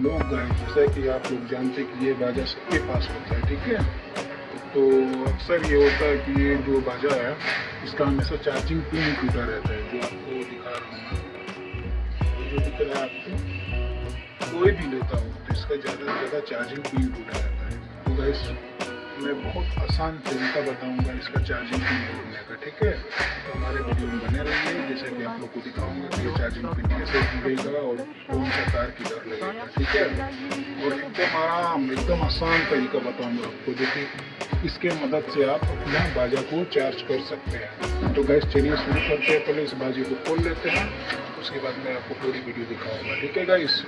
लोग गाइस, जैसा कि आप लोग जानते हैं कि ये बाजा सबके पास होता है, ठीक है। तो अक्सर ये होता है कि ये जो बाजा है इसका हमेशा चार्जिंग पिन टूटा रहता है, जो आपको दिखा रहा हूँ मैं। ये जो दिख रहा है आपको, कोई भी लेता हो तो इसका ज़्यादा से ज़्यादा चार्जिंग पिन टूटा रहता है। तो गाइस मैं बहुत आसान तरीका बताऊंगा इसका चार्जिंग पिन जोड़ने का, ठीक है। तो हमारे वीडियो में बने रहिए, जैसे कि आप लोग को दिखाऊंगा कि ये चार्जिंग पिन कैसे जुड़ेगा और कौन सा तार किधर लगेगा, ठीक है। और एकदम आराम, एकदम आसान तरीका बताऊंगा आपको, जो कि इसके मदद से आप अपना बाजा को चार्ज कर सकते हैं। तो गैस चलिए शुरू करते हैं। पहले इस बाजे को खोल लेते हैं, उसके बाद मैं आपको पूरी वीडियो दिखाऊंगा, ठीक है गाइस।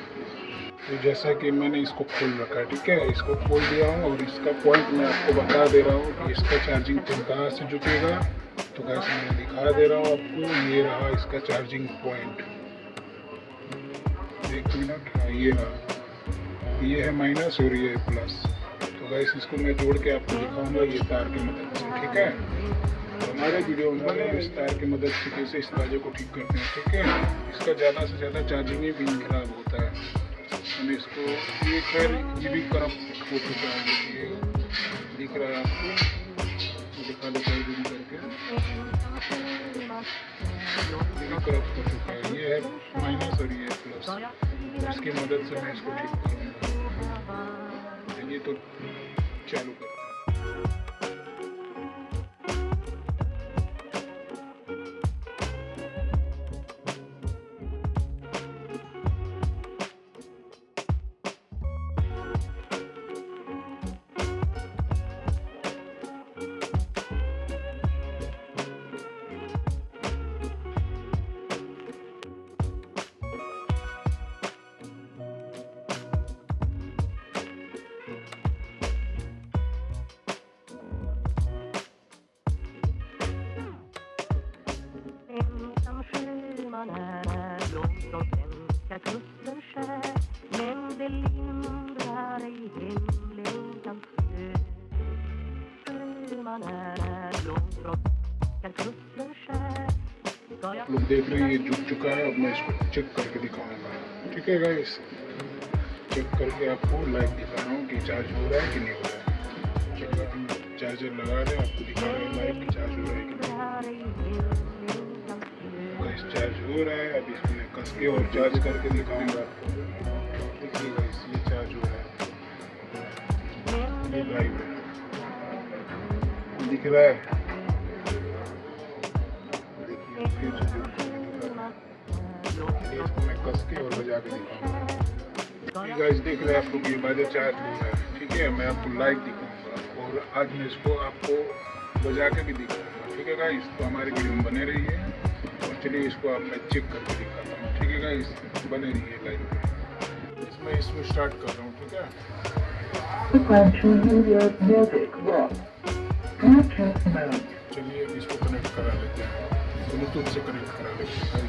तो जैसा कि मैंने इसको खोल रखा है, ठीक है, इसको खोल दिया हूँ और इसका पॉइंट मैं आपको बता दे रहा हूँ कि इसका चार्जिंग पिन कहाँ से जुटेगा। तो गैस मैं दिखा दे रहा हूँ आपको, ये रहा इसका चार्जिंग पॉइंट। एक मिनट, हाँ ये रहा, ये है माइनस और ये है प्लस। तो गैस इसको मैं जोड़ के आपको दिखाऊंगा ये तार की मदद से, ठीक है। तो हमारे वीडियो में इस तार की मदद से कैसे इस बाजे को ठीक करते हैं, ठीक है। इसका ज़्यादा से ज़्यादा चार्जिंग ही पिन खराब होता है। मैंने इसको, ये खैर ये भी करप्ट हो चुका है, ये दिख रहा है आपको, दिखा देता है जूम करके, ये भी करप्ट हो चुका है। ये है माइनस और ये है प्लस, इसकी मदद से मैं इसको ठीक करूँगा। चलिए तो चालू करते हैं। Man är långt från svenska kusten skär, men det lindrar ej himlen kanske. Man är långt från svenska kusten skär. लोग देख रहे हैं ये जुट चुका है। अब मैं इसको चेक करके दिखाऊंगा, ठीक है गाइस। चेक करके आपको लाइव दिखा रहा हूँ कि चार्ज हो रहा है कि नहीं हो रहा है। चलिए हम चार्जर लगा रहे हैं, आपको दिखा रहे हैं लाइव कि चार्ज हो रहा है कि नहीं। चार्ज हो रहा है। अब इसमें कस के और चार्ज करके दिखाऊंगा आपको। देखिए गाइस ये चार्ज हो रहा है, ये लाइव है, दिख रहा है। देखिए फिर से इसको मैं कस के और बजा के दिखाऊंगा। गाइस देख रहे हैं आप लोग, ये बाजा चार्ज हो रहा है, ठीक है। मैं आपको लाइव दिखाऊंगा और आज मैं इसको आपको बजा के भी दिखाऊंगा, ठीक है गाइस। तो हमारे वीडियो में बने रहिए और चलिए इसको आप मैं चेक करके दिखाता हूँ, ठीक है गाइस। बने रहिए लाइव। इसमें स्टार्ट कर रहा हूँ, ठीक है। चलिए इसको कनेक्ट करा लेते हैं, ब्लूटूथ से कनेक्ट करा लेते हैं।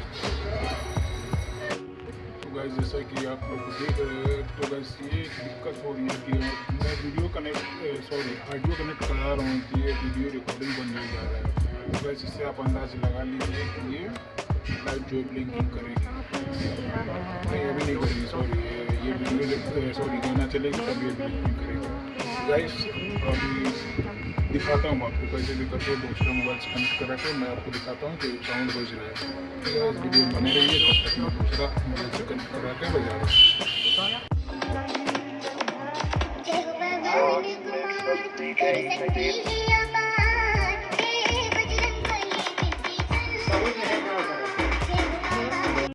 तो गाइस जैसा कि आप लोग देख रहे हैं, तो गाइस ये दिक्कत हो रही है कि मैं वीडियो कनेक्ट ऑडियो कनेक्ट करा रहा हूँ कि ये वीडियो रिकॉर्डिंग बन नहीं जा रहा है। तो गाइस इससे आप अंदाज़ लगा लीजिए कि ये लाइव जो ब्लिंकिंग करेगी, नहीं अभी नहीं करेगी, सॉरी ये वीडियो जब सॉरी गाना चलेगी तब ये ब्लिंकिंग करेगी। गाइस अभी दिखाता हूँ आपको कैसे भी करके दूसरा मोबाइल से कनेक्ट करा के मैं आपको दिखाता हूँ कि साउंड बज रहा है। तो इस वीडियो में बने रहिए, तब तक मैं दूसरा मोबाइल से कनेक्ट करा के बजा रहा हूँ।